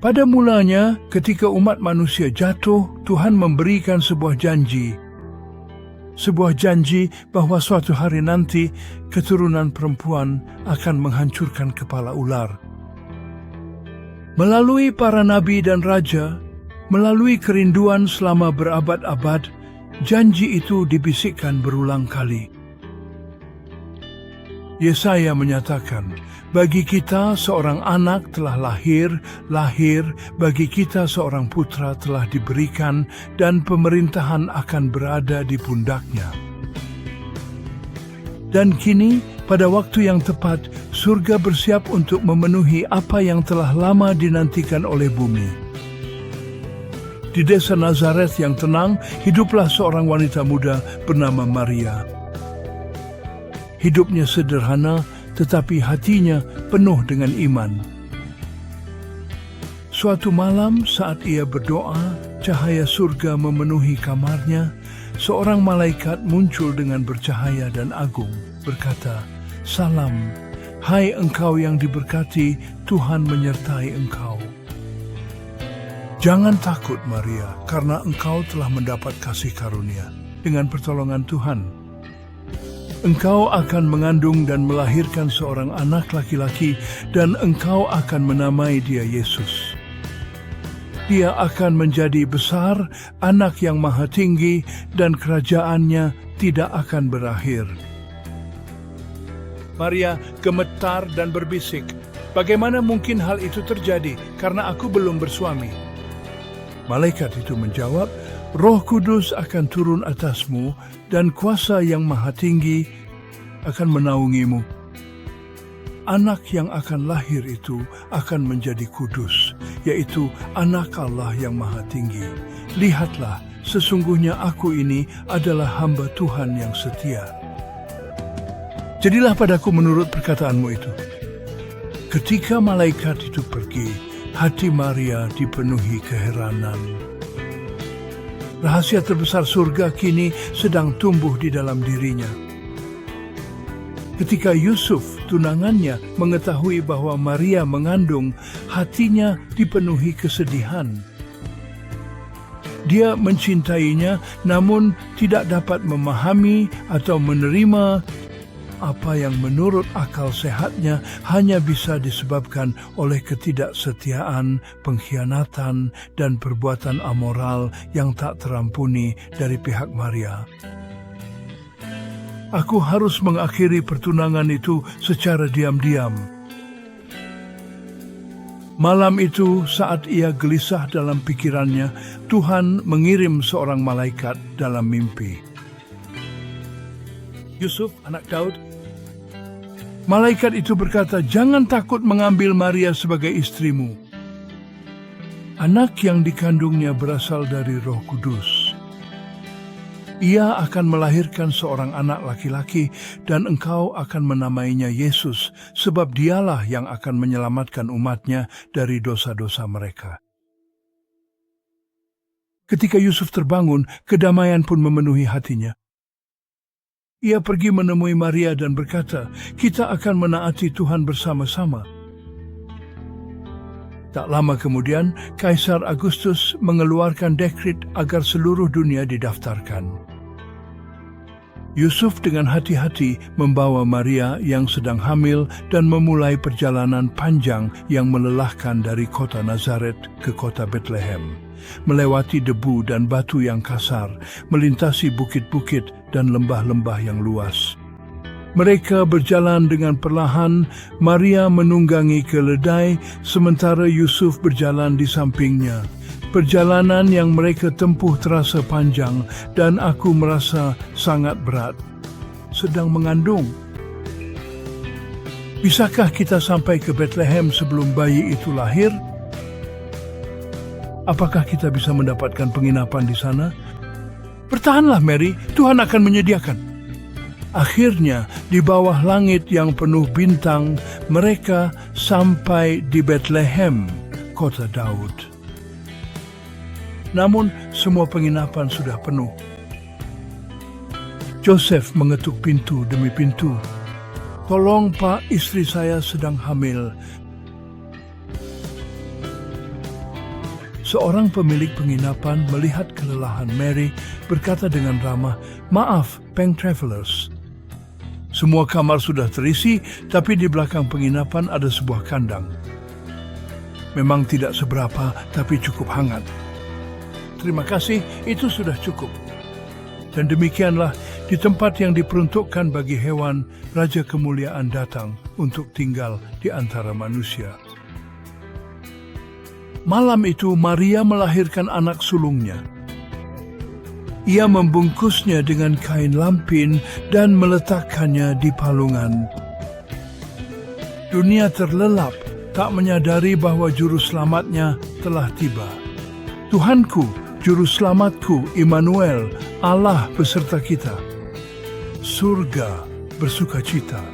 Pada mulanya, ketika umat manusia jatuh, Tuhan memberikan sebuah janji. Sebuah janji bahwa suatu hari nanti keturunan perempuan akan menghancurkan kepala ular. Melalui para nabi dan raja, melalui kerinduan selama berabad-abad, janji itu dibisikkan berulang kali. Yesaya menyatakan, bagi kita seorang anak telah lahir, bagi kita seorang putra telah diberikan, dan pemerintahan akan berada di pundaknya. Dan kini, pada waktu yang tepat, surga bersiap untuk memenuhi apa yang telah lama dinantikan oleh bumi. Di desa Nazaret yang tenang, hiduplah seorang wanita muda bernama Maria. Hidupnya sederhana, tetapi hatinya penuh dengan iman. Suatu malam saat ia berdoa, cahaya surga memenuhi kamarnya. Seorang malaikat muncul dengan bercahaya dan agung, berkata, "Salam, hai engkau yang diberkati, Tuhan menyertai engkau. Jangan takut, Maria, karena engkau telah mendapat kasih karunia. Dengan pertolongan Tuhan, engkau akan mengandung dan melahirkan seorang anak laki-laki, dan engkau akan menamai dia Yesus. Dia akan menjadi besar, anak yang maha tinggi, dan kerajaannya tidak akan berakhir." Maria gemetar dan berbisik, "Bagaimana mungkin hal itu terjadi, karena aku belum bersuami?" Malaikat itu menjawab, "Roh Kudus akan turun atasmu, dan kuasa yang maha tinggi akan menaungimu. Anak yang akan lahir itu akan menjadi kudus, yaitu anak Allah yang maha tinggi. Lihatlah, sesungguhnya aku ini adalah hamba Tuhan yang setia. Jadilah padaku menurut perkataanmu itu." Ketika malaikat itu pergi, hati Maria dipenuhi keheranan. Rahasia terbesar surga kini sedang tumbuh di dalam dirinya. Ketika Yusuf, tunangannya, mengetahui bahwa Maria mengandung, hatinya dipenuhi kesedihan. Dia mencintainya, namun tidak dapat memahami atau menerima apa yang menurut akal sehatnya hanya bisa disebabkan oleh ketidaksetiaan, pengkhianatan, dan perbuatan amoral yang tak terampuni dari pihak Maria. "Aku harus mengakhiri pertunangan itu secara diam-diam." Malam itu, saat ia gelisah dalam pikirannya, Tuhan mengirim seorang malaikat dalam mimpi. "Yusuf, anak Daud," malaikat itu berkata, "jangan takut mengambil Maria sebagai istrimu. Anak yang dikandungnya berasal dari Roh Kudus. Ia akan melahirkan seorang anak laki-laki, dan engkau akan menamainya Yesus, sebab dialah yang akan menyelamatkan umatnya dari dosa-dosa mereka." Ketika Yusuf terbangun, kedamaian pun memenuhi hatinya. Ia pergi menemui Maria dan berkata, "Kita akan menaati Tuhan bersama-sama." Tak lama kemudian, Kaisar Agustus mengeluarkan dekret agar seluruh dunia didaftarkan. Yusuf dengan hati-hati membawa Maria yang sedang hamil dan memulai perjalanan panjang yang melelahkan dari kota Nazaret ke kota Bethlehem, melewati debu dan batu yang kasar, melintasi bukit-bukit dan lembah-lembah yang luas. Mereka berjalan dengan perlahan, Maria menunggangi keledai, sementara Yusuf berjalan di sampingnya. Perjalanan yang mereka tempuh terasa panjang, dan aku merasa sangat berat. Sedang mengandung. Bisakah kita sampai ke Bethlehem sebelum bayi itu lahir? Apakah kita bisa mendapatkan penginapan di sana? Bertahanlah, Mary, Tuhan akan menyediakan. Akhirnya, di bawah langit yang penuh bintang, mereka sampai di Bethlehem, kota Daud. Namun, semua penginapan sudah penuh. Joseph mengetuk pintu demi pintu. "Tolong, Pak, istri saya sedang hamil." Seorang pemilik penginapan melihat kelelahan Mary, berkata dengan ramah, "Maaf, Peng Travelers. Semua kamar sudah terisi, tapi di belakang penginapan ada sebuah kandang. Memang tidak seberapa, tapi cukup hangat. Terima kasih, itu sudah cukup." Dan demikianlah, di tempat yang diperuntukkan bagi hewan, Raja Kemuliaan datang untuk tinggal di antara manusia. Malam itu Maria melahirkan anak sulungnya. Ia membungkusnya dengan kain lampin dan meletakkannya di palungan. Dunia terlelap, tak menyadari bahwa juru selamatnya telah tiba. Tuhanku, juru selamatku, Immanuel, Allah beserta kita. Surga bersukacita,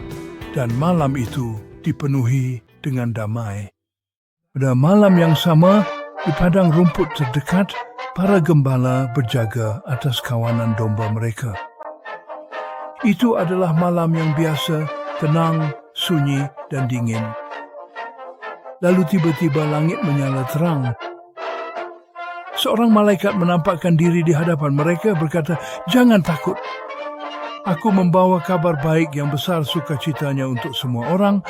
dan malam itu dipenuhi dengan damai. Pada malam yang sama, di padang rumput terdekat, para gembala berjaga atas kawanan domba mereka. Itu adalah malam yang biasa, tenang, sunyi, dan dingin. Lalu tiba-tiba langit menyala terang. Seorang malaikat menampakkan diri di hadapan mereka, berkata, "Jangan takut. Aku membawa kabar baik yang besar sukacitanya untuk semua orang.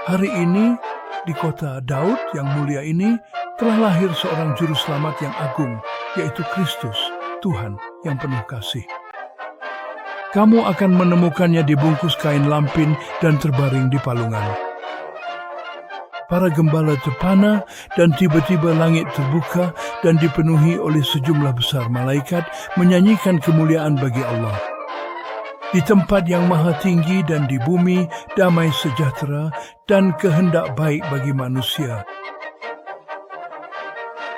Hari ini, di kota Daud yang mulia ini, telah lahir seorang juru selamat yang agung, yaitu Kristus, Tuhan yang penuh kasih. Kamu akan menemukannya dibungkus kain lampin dan terbaring di palungan." Para gembala terpana, dan tiba-tiba langit terbuka dan dipenuhi oleh sejumlah besar malaikat menyanyikan kemuliaan bagi Allah. Di tempat yang maha tinggi dan di bumi, damai sejahtera dan kehendak baik bagi manusia.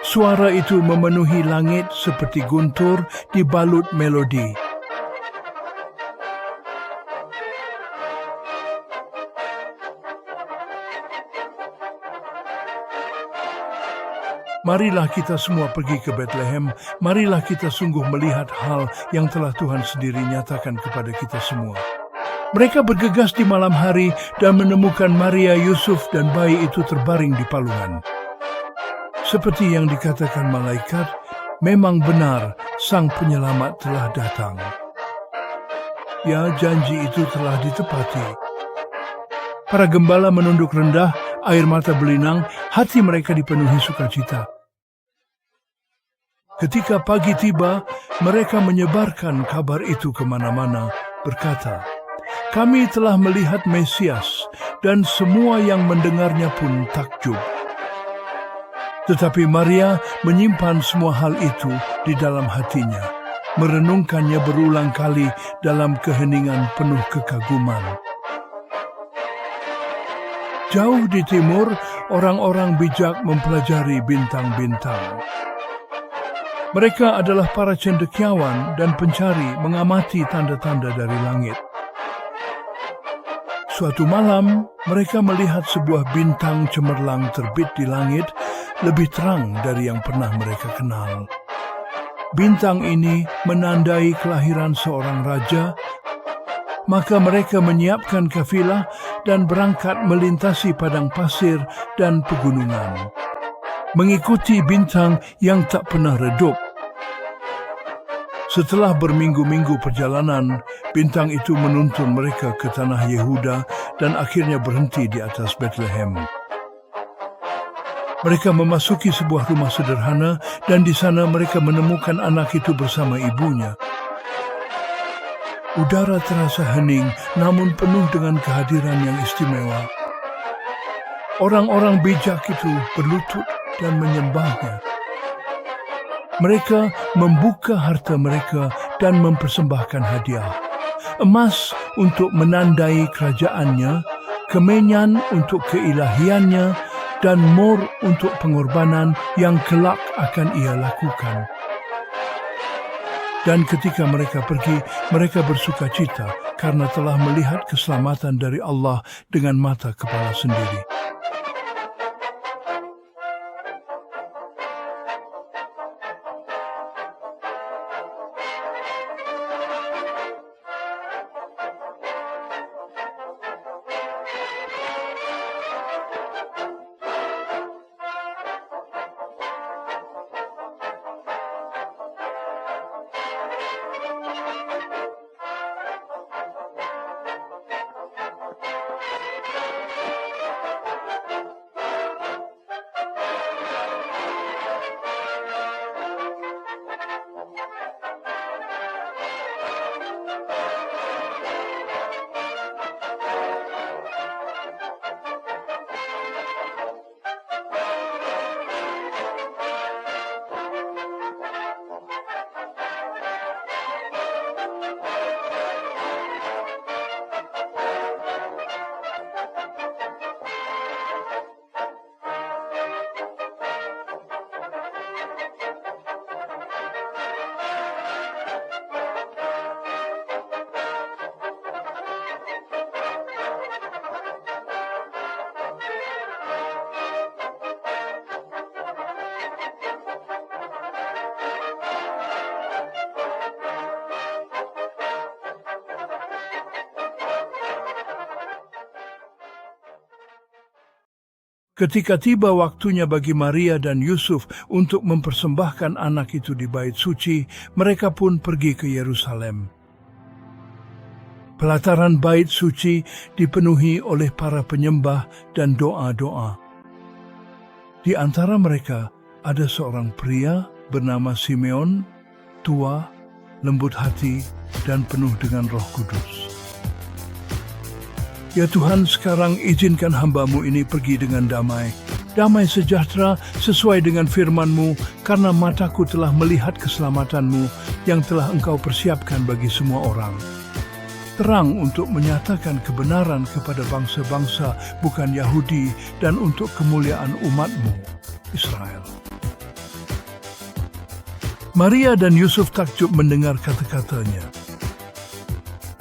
Suara itu memenuhi langit seperti guntur dibalut melodi. Marilah kita semua pergi ke Bethlehem. Marilah kita sungguh melihat hal yang telah Tuhan sendiri nyatakan kepada kita semua. Mereka bergegas di malam hari dan menemukan Maria, Yusuf, dan bayi itu terbaring di palungan. Seperti yang dikatakan malaikat, memang benar Sang Penyelamat telah datang. Ya, janji itu telah ditepati. Para gembala menunduk rendah, air mata berlinang, hati mereka dipenuhi sukacita. Ketika pagi tiba, mereka menyebarkan kabar itu kemana-mana, berkata, "Kami telah melihat Mesias," dan semua yang mendengarnya pun takjub. Tetapi Maria menyimpan semua hal itu di dalam hatinya, merenungkannya berulang kali dalam keheningan penuh kekaguman. Jauh di timur, orang-orang bijak mempelajari bintang-bintang. Mereka adalah para cendekiawan dan pencari mengamati tanda-tanda dari langit. Suatu malam, mereka melihat sebuah bintang cemerlang terbit di langit, lebih terang dari yang pernah mereka kenal. Bintang ini menandai kelahiran seorang raja. Maka mereka menyiapkan kafilah dan berangkat melintasi padang pasir dan pegunungan, mengikuti bintang yang tak pernah redup. Setelah berminggu-minggu perjalanan, bintang itu menuntun mereka ke tanah Yehuda dan akhirnya berhenti di atas Bethlehem. Mereka memasuki sebuah rumah sederhana dan di sana mereka menemukan anak itu bersama ibunya. Udara terasa hening, namun penuh dengan kehadiran yang istimewa. Orang-orang bijak itu berlutut dan menyembahnya. Mereka membuka harta mereka dan mempersembahkan hadiah. Emas untuk menandai kerajaannya, kemenyan untuk keilahiannya, dan mur untuk pengorbanan yang kelak akan ia lakukan. Dan ketika mereka pergi, mereka bersukacita karena telah melihat keselamatan dari Allah dengan mata kepala sendiri. Ketika tiba waktunya bagi Maria dan Yusuf untuk mempersembahkan anak itu di bait suci, mereka pun pergi ke Yerusalem. Pelataran bait suci dipenuhi oleh para penyembah dan doa-doa. Di antara mereka ada seorang pria bernama Simeon, tua, lembut hati, dan penuh dengan Roh Kudus. Ya Tuhan, sekarang izinkan hamba-Mu ini pergi dengan damai. Damai sejahtera sesuai dengan firman-Mu, karena mataku telah melihat keselamatan-Mu yang telah Engkau persiapkan bagi semua orang. Terang untuk menyatakan kebenaran kepada bangsa-bangsa bukan Yahudi dan untuk kemuliaan umat-Mu, Israel. Maria dan Yusuf takjub mendengar kata-katanya.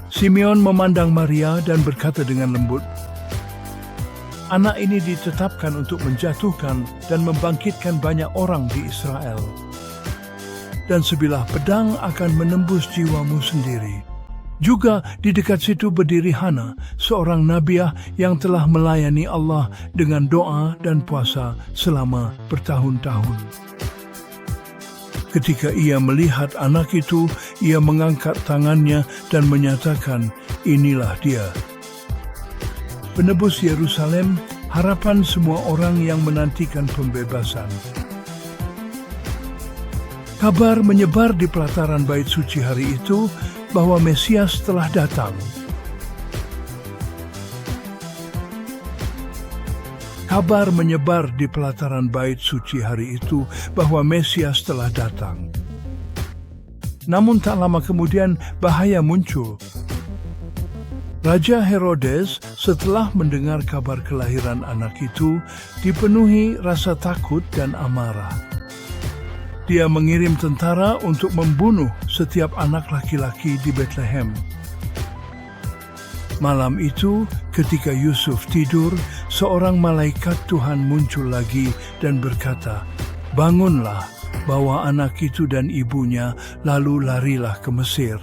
Simeon memandang Maria dan berkata dengan lembut, "Anak ini ditetapkan untuk menjatuhkan dan membangkitkan banyak orang di Israel. Dan sebilah pedang akan menembus jiwamu sendiri." Juga di dekat situ berdiri Hana, seorang nabiah yang telah melayani Allah dengan doa dan puasa selama bertahun-tahun. Ketika ia melihat anak itu, ia mengangkat tangannya dan menyatakan, "Inilah dia." Penebus Yerusalem, harapan semua orang yang menantikan pembebasan. Kabar menyebar di pelataran bait suci hari itu bahwa Mesias telah datang. Kabar menyebar di pelataran bait suci hari itu bahwa Mesias telah datang. Namun tak lama kemudian bahaya muncul. Raja Herodes setelah mendengar kabar kelahiran anak itu dipenuhi rasa takut dan amarah. Dia mengirim tentara untuk membunuh setiap anak laki-laki di Bethlehem. Malam itu, ketika Yusuf tidur, seorang malaikat Tuhan muncul lagi dan berkata, "Bangunlah, bawa anak itu dan ibunya, lalu larilah ke Mesir.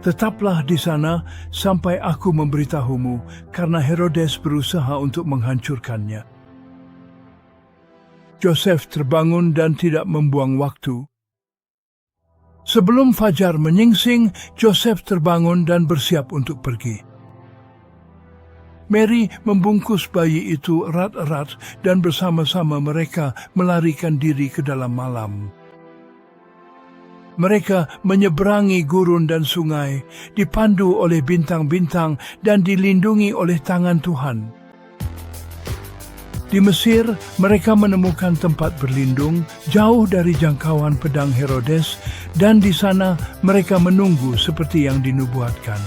Tetaplah di sana sampai aku memberitahumu, karena Herodes berusaha untuk menghancurkannya." Yosef terbangun dan tidak membuang waktu. Sebelum fajar menyingsing, Yosef terbangun dan bersiap untuk pergi. Mary membungkus bayi itu erat-erat dan bersama-sama mereka melarikan diri ke dalam malam. Mereka menyeberangi gurun dan sungai, dipandu oleh bintang-bintang dan dilindungi oleh tangan Tuhan. Di Mesir, mereka menemukan tempat berlindung jauh dari jangkauan pedang Herodes, dan di sana mereka menunggu seperti yang dinubuatkan.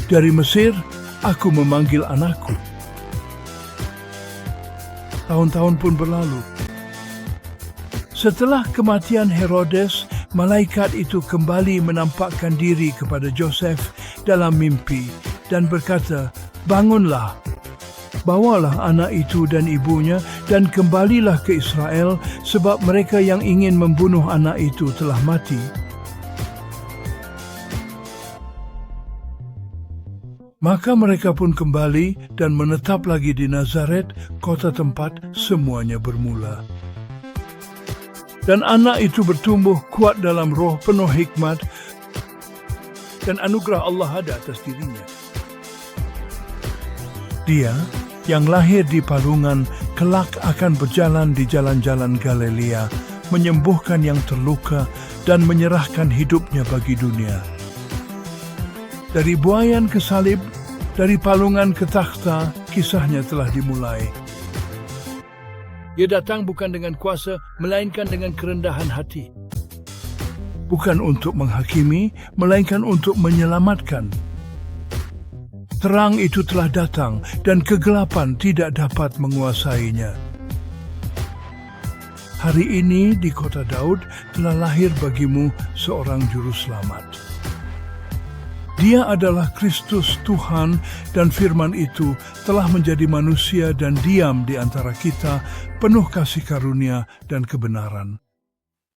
Dari Mesir, aku memanggil anakku. Tahun-tahun pun berlalu. Setelah kematian Herodes, malaikat itu kembali menampakkan diri kepada Yosef dalam mimpi dan berkata, "Bangunlah, bawalah anak itu dan ibunya dan kembalilah ke Israel, sebab mereka yang ingin membunuh anak itu telah mati." Maka mereka pun kembali dan menetap lagi di Nazaret, kota tempat semuanya bermula. Dan anak itu bertumbuh kuat dalam roh, penuh hikmat, dan anugerah Allah ada atas dirinya. Dia yang lahir di palungan kelak akan berjalan di jalan-jalan Galilea, menyembuhkan yang terluka dan menyerahkan hidupnya bagi dunia. Dari buayan ke salib, dari palungan ke takhta, kisahnya telah dimulai. Ia datang bukan dengan kuasa, melainkan dengan kerendahan hati. Bukan untuk menghakimi, melainkan untuk menyelamatkan. Terang itu telah datang, dan kegelapan tidak dapat menguasainya. Hari ini di kota Daud telah lahir bagimu seorang juru selamat. Dia adalah Kristus Tuhan, dan firman itu telah menjadi manusia dan diam di antara kita, penuh kasih karunia dan kebenaran.